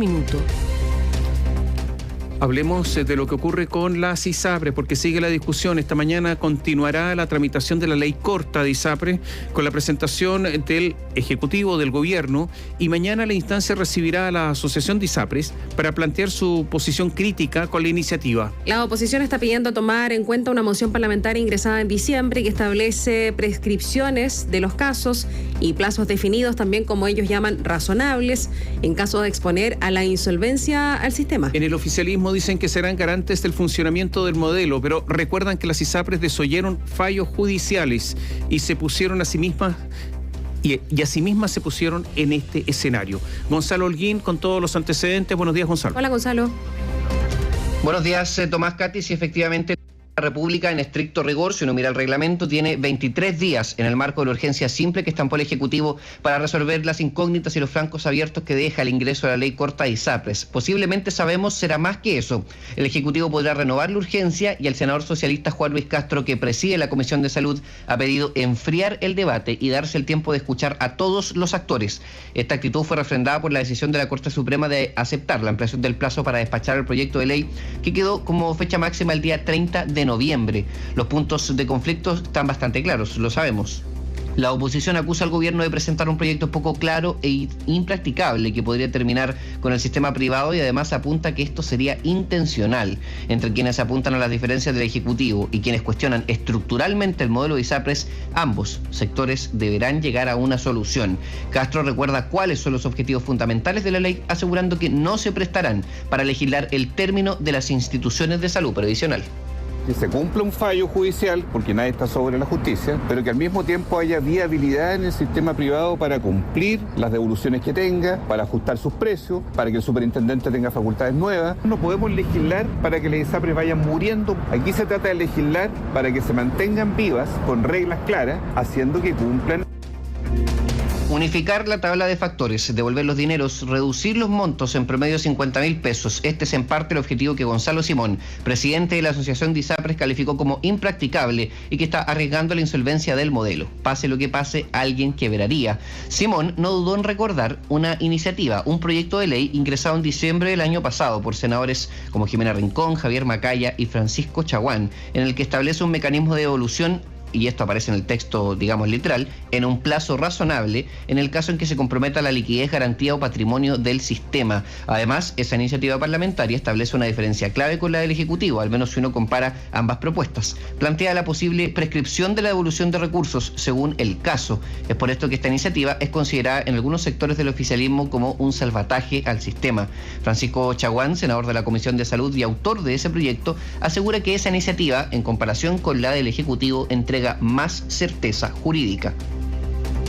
minuto. Hablemos de lo que ocurre con las ISAPRES, porque sigue la discusión. Esta mañana continuará la tramitación de la ley corta de ISAPRES con la presentación del Ejecutivo, del Gobierno, y mañana la instancia recibirá a la Asociación de ISAPRES para plantear su posición crítica con la iniciativa. La oposición está pidiendo tomar en cuenta una moción parlamentaria ingresada en diciembre que establece prescripciones de los casos y plazos definidos, también como ellos llaman razonables, en caso de exponer a la insolvencia al sistema. En el oficialismo dicen que serán garantes del funcionamiento del modelo, pero recuerdan que las ISAPRES desoyeron fallos judiciales y se pusieron a sí mismas y a sí mismas se pusieron en este escenario. Gonzalo Holguín con todos los antecedentes. Buenos días, Gonzalo. Hola, Gonzalo. Buenos días, Tomás, Katy. Si efectivamente la República, en estricto rigor, si uno mira el reglamento, tiene 23 días en el marco de la urgencia simple que estampó el Ejecutivo para resolver las incógnitas y los flancos abiertos que deja el ingreso de la ley corta de ISAPRES. Posiblemente, sabemos, será más que eso. El Ejecutivo podrá renovar la urgencia y el senador socialista Juan Luis Castro, que preside la Comisión de Salud, ha pedido enfriar el debate y darse el tiempo de escuchar a todos los actores. Esta actitud fue refrendada por la decisión de la Corte Suprema de aceptar la ampliación del plazo para despachar el proyecto de ley, que quedó como fecha máxima el día 30 de noviembre. Los puntos de conflicto están bastante claros, lo sabemos. La oposición acusa al gobierno de presentar un proyecto poco claro e impracticable que podría terminar con el sistema privado, y además apunta que esto sería intencional. Entre quienes apuntan a las diferencias del Ejecutivo y quienes cuestionan estructuralmente el modelo de ISAPRES, ambos sectores deberán llegar a una solución. Castro recuerda cuáles son los objetivos fundamentales de la ley, asegurando que no se prestarán para legislar el término de las instituciones de salud previsional. Que se cumpla un fallo judicial, porque nadie está sobre la justicia, pero que al mismo tiempo haya viabilidad en el sistema privado para cumplir las devoluciones que tenga, para ajustar sus precios, para que el superintendente tenga facultades nuevas. No podemos legislar para que las ISAPRES vayan muriendo. Aquí se trata de legislar para que se mantengan vivas, con reglas claras, haciendo que cumplan. Unificar la tabla de factores, devolver los dineros, reducir los montos en promedio 50.000 pesos. Este es en parte el objetivo que Gonzalo Simón, presidente de la Asociación de ISAPRES, calificó como impracticable y que está arriesgando la insolvencia del modelo. Pase lo que pase, alguien quebraría. Simón no dudó en recordar una iniciativa, un proyecto de ley ingresado en diciembre del año pasado por senadores como Jimena Rincón, Javier Macaya y Francisco Chaguán, en el que establece un mecanismo de devolución, y esto aparece en el texto, digamos, literal, en un plazo razonable en el caso en que se comprometa la liquidez, garantía o patrimonio del sistema. Además, esa iniciativa parlamentaria establece una diferencia clave con la del Ejecutivo, al menos si uno compara ambas propuestas. Plantea la posible prescripción de la devolución de recursos según el caso. Es por esto que esta iniciativa es considerada en algunos sectores del oficialismo como un salvataje al sistema. Francisco Chaguán, senador de la Comisión de Salud y autor de ese proyecto, asegura que esa iniciativa, en comparación con la del Ejecutivo, entrega más certeza jurídica.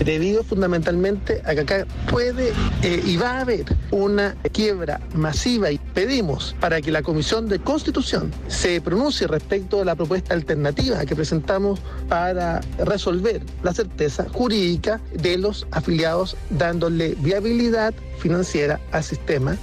Debido fundamentalmente a que acá puede y va a haber una quiebra masiva, y pedimos para que la Comisión de Constitución se pronuncie respecto de la propuesta alternativa que presentamos para resolver la certeza jurídica de los afiliados, dándole viabilidad financiera al sistema.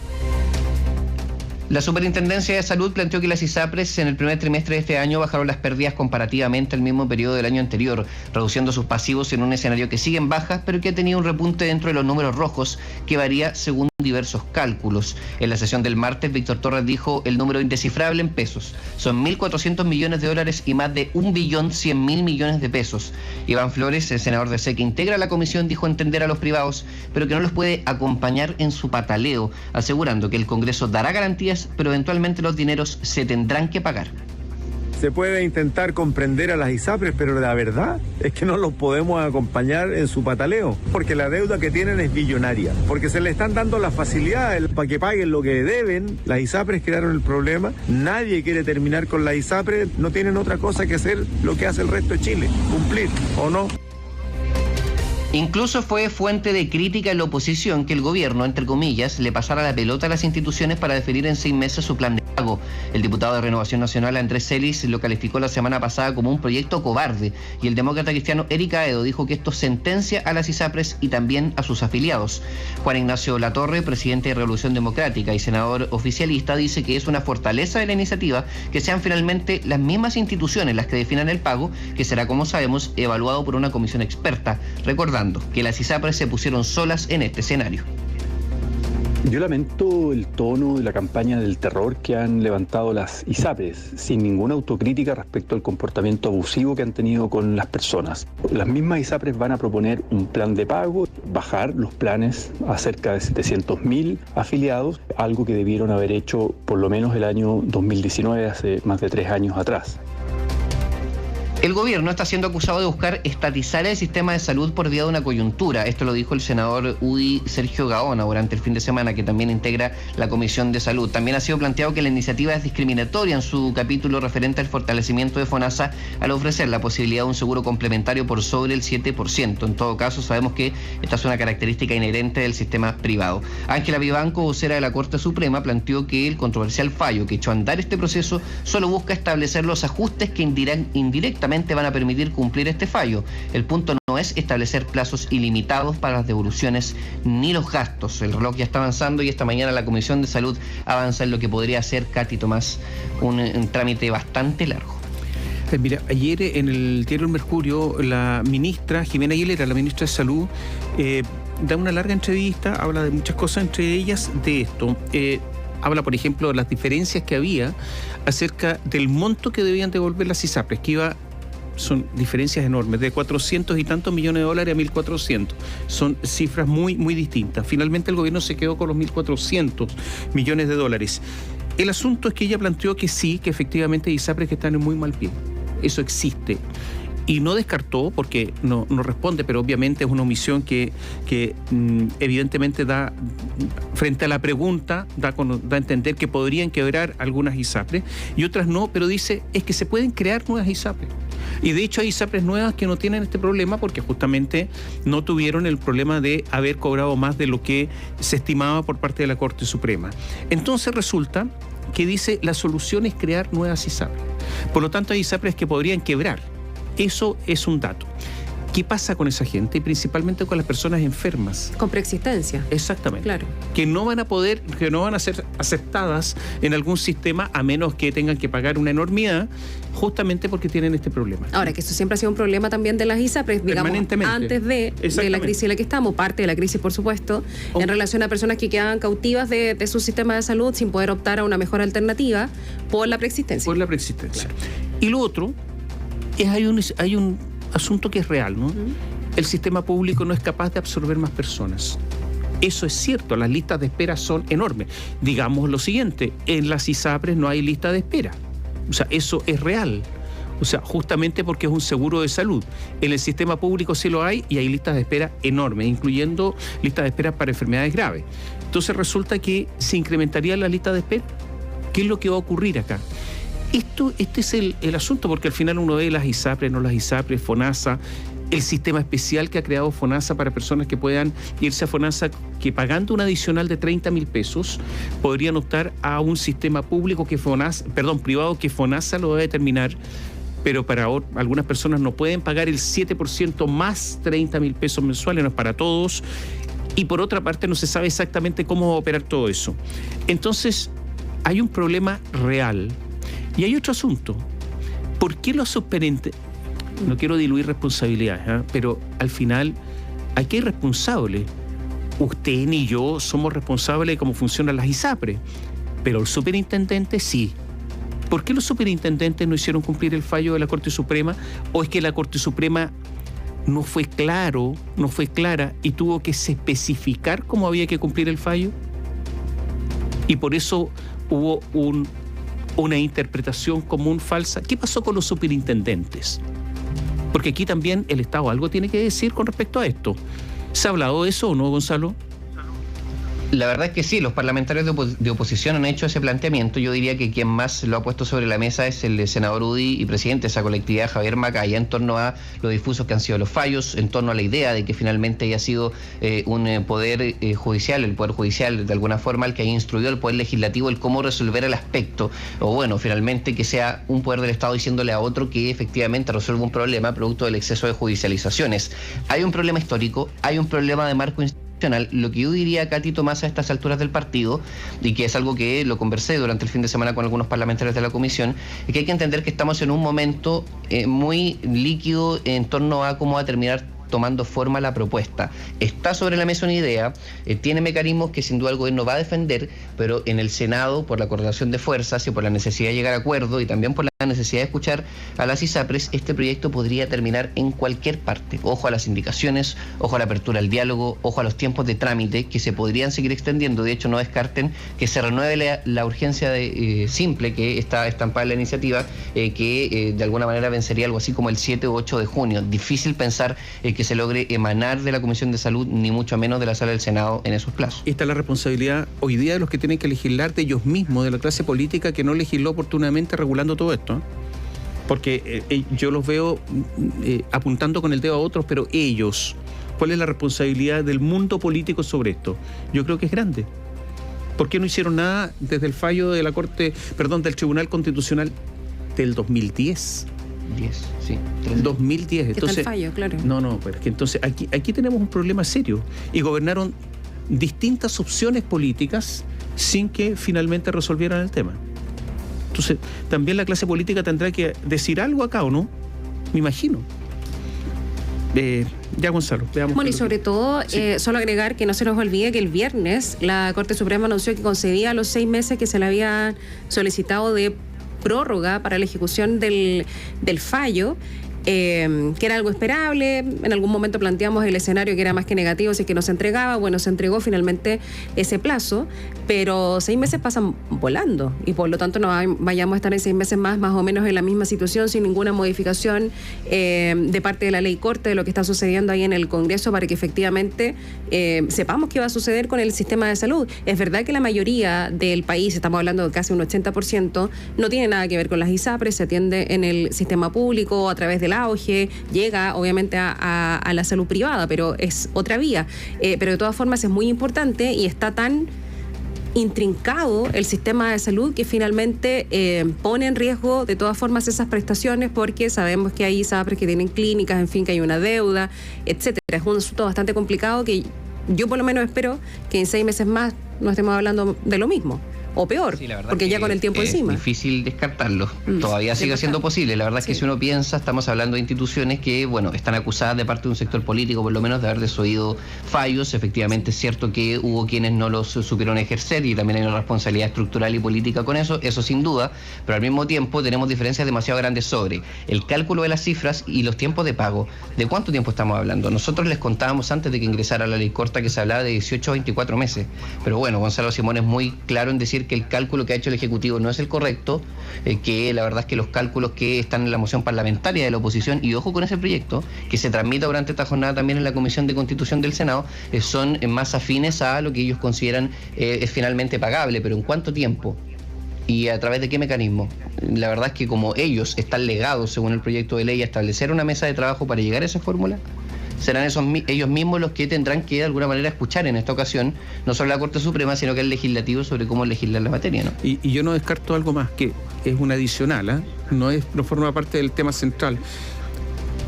La Superintendencia de Salud planteó que las ISAPRES en el primer trimestre de este año bajaron las pérdidas comparativamente al mismo periodo del año anterior, reduciendo sus pasivos en un escenario que sigue en bajas, pero que ha tenido un repunte dentro de los números rojos que varía según diversos cálculos. En la sesión del martes, Víctor Torres dijo el número indescifrable en pesos. Son 1.400 millones de dólares y más de 1.100.000 millones de pesos. Iván Flores, el senador de C, que integra la comisión, dijo entender a los privados, pero que no los puede acompañar en su pataleo, asegurando que el Congreso dará garantías, pero eventualmente los dineros se tendrán que pagar. Se puede intentar comprender a las ISAPRES, pero la verdad es que no los podemos acompañar en su pataleo, porque la deuda que tienen es billonaria, porque se le están dando las facilidades para que paguen lo que deben. Las ISAPRES crearon el problema, nadie quiere terminar con las ISAPRES, no tienen otra cosa que hacer lo que hace el resto de Chile, cumplir o no. Incluso fue fuente de crítica en la oposición que el gobierno, entre comillas, le pasara la pelota a las instituciones para definir en 6 meses su plan de pago. El diputado de Renovación Nacional, Andrés Celis, lo calificó la semana pasada como un proyecto cobarde, y el demócrata cristiano Eric Aedo dijo que esto sentencia a las ISAPRES y también a sus afiliados. Juan Ignacio Latorre, presidente de Revolución Democrática y senador oficialista, dice que es una fortaleza de la iniciativa que sean finalmente las mismas instituciones las que definan el pago, que será, como sabemos, evaluado por una comisión experta, recordando que las ISAPRES se pusieron solas en este escenario. Yo lamento el tono de la campaña del terror que han levantado las ISAPRES, sin ninguna autocrítica respecto al comportamiento abusivo que han tenido con las personas. Las mismas ISAPRES van a proponer un plan de pago, bajar los planes a cerca de 700.000 afiliados, algo que debieron haber hecho por lo menos el año 2019, hace más de 3 años atrás. El gobierno está siendo acusado de buscar estatizar el sistema de salud por vía de una coyuntura. Esto lo dijo el senador UDI Sergio Gaona durante el fin de semana, que también integra la Comisión de Salud. También ha sido planteado que la iniciativa es discriminatoria en su capítulo referente al fortalecimiento de FONASA al ofrecer la posibilidad de un seguro complementario por sobre el 7%. En todo caso, sabemos que esta es una característica inherente del sistema privado. Ángela Vivanco, vocera de la Corte Suprema, planteó que el controversial fallo que echó a andar este proceso solo busca establecer los ajustes que indirectamente van a permitir cumplir este fallo. El punto no es establecer plazos ilimitados para las devoluciones ni los gastos. El reloj ya está avanzando y esta mañana la Comisión de Salud avanza en lo que podría ser, Katy Tomás, un trámite bastante largo. Mira, ayer en el diario El Mercurio, la ministra Jimena Aguilera, la ministra de Salud, da una larga entrevista, habla de muchas cosas, entre ellas de esto. Habla, por ejemplo, de las diferencias que había acerca del monto que debían devolver las ISAPRES, que son diferencias enormes, de 400 y tantos millones de dólares a 1.400. Son cifras muy, muy distintas. Finalmente el gobierno se quedó con los 1.400 millones de dólares. El asunto es que ella planteó que sí, que efectivamente hay ISAPRES que están en muy mal pie. Eso existe. Y no descartó, porque no responde, pero obviamente es una omisión que evidentemente da, frente a la pregunta, da a entender que podrían quebrar algunas ISAPRES y otras no, pero dice es que se pueden crear nuevas ISAPRES. Y de hecho hay ISAPRES nuevas que no tienen este problema porque justamente no tuvieron el problema de haber cobrado más de lo que se estimaba por parte de la Corte Suprema. Entonces resulta que dice la solución es crear nuevas ISAPRES. Por lo tanto hay ISAPRES que podrían quebrar. Eso es un dato. ¿Qué pasa con esa gente? Y principalmente con las personas enfermas. Con preexistencia. Exactamente. Claro. Que no van a ser aceptadas en algún sistema a menos que tengan que pagar una enormidad, justamente porque tienen este problema. Ahora, que eso siempre ha sido un problema también de las ISAPRES, digamos, antes de la crisis en la que estamos, parte de la crisis, por supuesto, en relación a personas que quedaban cautivas de su sistema de salud sin poder optar a una mejor alternativa por la preexistencia. Por la preexistencia. Claro. Y lo otro hay un asunto que es real, ¿no? El sistema público no es capaz de absorber más personas. Eso es cierto, las listas de espera son enormes. Digamos lo siguiente, en las ISAPRES no hay lista de espera. O sea, eso es real. O sea, justamente porque es un seguro de salud. En el sistema público sí lo hay y hay listas de espera enormes, incluyendo listas de espera para enfermedades graves. Entonces resulta que se incrementaría la lista de espera. ¿Qué es lo que va a ocurrir acá? Este es el asunto, porque al final uno ve las ISAPRES, no las ISAPRES, FONASA, el sistema especial que ha creado FONASA para personas que puedan irse a FONASA, que pagando un adicional de 30.000 pesos podrían optar a un sistema público privado que FONASA lo va a determinar, pero para algunas personas no pueden pagar el 7% más 30.000 pesos mensuales, no es para todos, y por otra parte no se sabe exactamente cómo va a operar todo eso. Entonces, hay un problema real. Y hay otro asunto. ¿Por qué los superintendentes? No quiero diluir responsabilidades, pero al final aquí hay responsables. Usted ni yo somos responsables de cómo funcionan las ISAPRES, pero el superintendente sí. ¿Por qué los superintendentes no hicieron cumplir el fallo de la Corte Suprema? ¿O es que la Corte Suprema no fue clara y tuvo que especificar cómo había que cumplir el fallo? Y por eso hubo una interpretación común falsa. ¿Qué pasó con los superintendentes? Porque aquí también el Estado algo tiene que decir con respecto a esto. ¿Se ha hablado de eso o no, Gonzalo? La verdad es que sí, los parlamentarios de oposición han hecho ese planteamiento. Yo diría que quien más lo ha puesto sobre la mesa es el senador UDI y presidente de esa colectividad, Javier Macaya, en torno a lo difusos que han sido los fallos, en torno a la idea de que finalmente haya sido un poder judicial, el poder judicial de alguna forma, el que haya instruido al poder legislativo el cómo resolver el aspecto, o bueno, finalmente que sea un poder del Estado diciéndole a otro que efectivamente resuelva un problema producto del exceso de judicializaciones. Hay un problema histórico, hay un problema de marco institucional. Lo que yo diría, Katy Tomás, a estas alturas del partido, y que es algo que lo conversé durante el fin de semana con algunos parlamentarios de la comisión, es que hay que entender que estamos en un momento muy líquido en torno a cómo va a terminar tomando forma la propuesta. Está sobre la mesa una idea, tiene mecanismos que sin duda el gobierno va a defender, pero en el Senado, por la correlación de fuerzas y por la necesidad de llegar a acuerdo y también por la necesidad de escuchar a las ISAPRES, este proyecto podría terminar en cualquier parte. Ojo a las indicaciones, ojo a la apertura al diálogo, ojo a los tiempos de trámite que se podrían seguir extendiendo. De hecho, no descarten que se renueve la urgencia simple que está estampada en la iniciativa, que de alguna manera vencería algo así como el 7 u 8 de junio. Difícil pensar que se logre emanar de la Comisión de Salud, ni mucho menos de la Sala del Senado en esos plazos. Esta es la responsabilidad hoy día de los que tienen que legislar, de ellos mismos, de la clase política que no legisló oportunamente regulando todo esto. Porque yo los veo apuntando con el dedo a otros, pero ellos, ¿cuál es la responsabilidad del mundo político sobre esto? Yo creo que es grande. ¿Por qué no hicieron nada desde el fallo de la del Tribunal Constitucional del 2010? 2010. Entonces, está el fallo, claro. No, pero es que entonces aquí tenemos un problema serio. Y gobernaron distintas opciones políticas sin que finalmente resolvieran el tema. Entonces, también la clase política tendrá que decir algo acá, ¿o no? Me imagino. Ya, Gonzalo, veamos. Bueno, y sobre todo, solo agregar que no se nos olvide que el viernes la Corte Suprema anunció que concedía los 6 meses que se le había solicitado de prórroga para la ejecución del fallo, que era algo esperable. En algún momento planteamos el escenario que era más que negativo, si es que no se entregaba. Bueno, se entregó finalmente ese plazo, pero 6 meses pasan volando y por lo tanto no vayamos a estar en 6 meses más o menos en la misma situación, sin ninguna modificación de parte de la ley corte, de lo que está sucediendo ahí en el Congreso, para que efectivamente sepamos qué va a suceder con el sistema de salud. Es verdad que la mayoría del país, estamos hablando de casi un 80%, no tiene nada que ver con las ISAPRES, se atiende en el sistema público a través del auge, llega obviamente a la salud privada, pero es otra vía. Pero de todas formas es muy importante y está tan intrincado el sistema de salud que finalmente pone en riesgo de todas formas esas prestaciones, porque sabemos que hay ISAPRES que tienen clínicas, en fin, que hay una deuda, etcétera. Es un asunto bastante complicado que yo por lo menos espero que en 6 meses más no estemos hablando de lo mismo. O peor, sí, porque ya con el tiempo encima. Es difícil descartarlo. Todavía sigue siendo posible. La verdad es que si uno piensa, estamos hablando de instituciones que, bueno, están acusadas de parte de un sector político, por lo menos, de haber desoído fallos. Efectivamente, es cierto que hubo quienes no los supieron ejercer y también hay una responsabilidad estructural y política con eso sin duda, pero al mismo tiempo tenemos diferencias demasiado grandes sobre el cálculo de las cifras y los tiempos de pago. ¿De cuánto tiempo estamos hablando? Nosotros les contábamos antes de que ingresara la ley corta que se hablaba de 18 a 24 meses. Pero bueno, Gonzalo Simón es muy claro en decir que el cálculo que ha hecho el Ejecutivo no es el correcto, que la verdad es que los cálculos que están en la moción parlamentaria de la oposición, y ojo con ese proyecto, que se transmita durante esta jornada también en la Comisión de Constitución del Senado, son más afines a lo que ellos consideran es finalmente pagable, pero ¿en cuánto tiempo? ¿Y a través de qué mecanismo? La verdad es que como ellos están legados, según el proyecto de ley, a establecer una mesa de trabajo para llegar a esa fórmula, serán ellos mismos los que tendrán que de alguna manera escuchar en esta ocasión no solo la Corte Suprema, sino que el legislativo sobre cómo legislar la materia, ¿no? Y yo no descarto algo más, que es un adicional, no forma parte del tema central.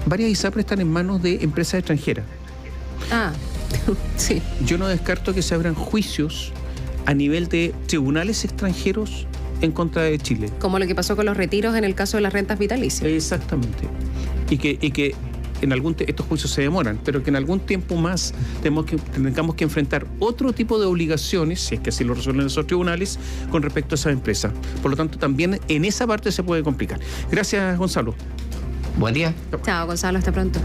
Varias ISAPRES están en manos de empresas extranjeras. Sí. Yo no descarto que se abran juicios a nivel de tribunales extranjeros en contra de Chile. Como lo que pasó con los retiros en el caso de las rentas vitalicias. Exactamente. Y que estos juicios se demoran, pero que en algún tiempo más tengamos que enfrentar otro tipo de obligaciones, si es que así lo resuelven esos tribunales, con respecto a esa empresa. Por lo tanto, también en esa parte se puede complicar. Gracias, Gonzalo. Buen día. Chao, Gonzalo, hasta pronto.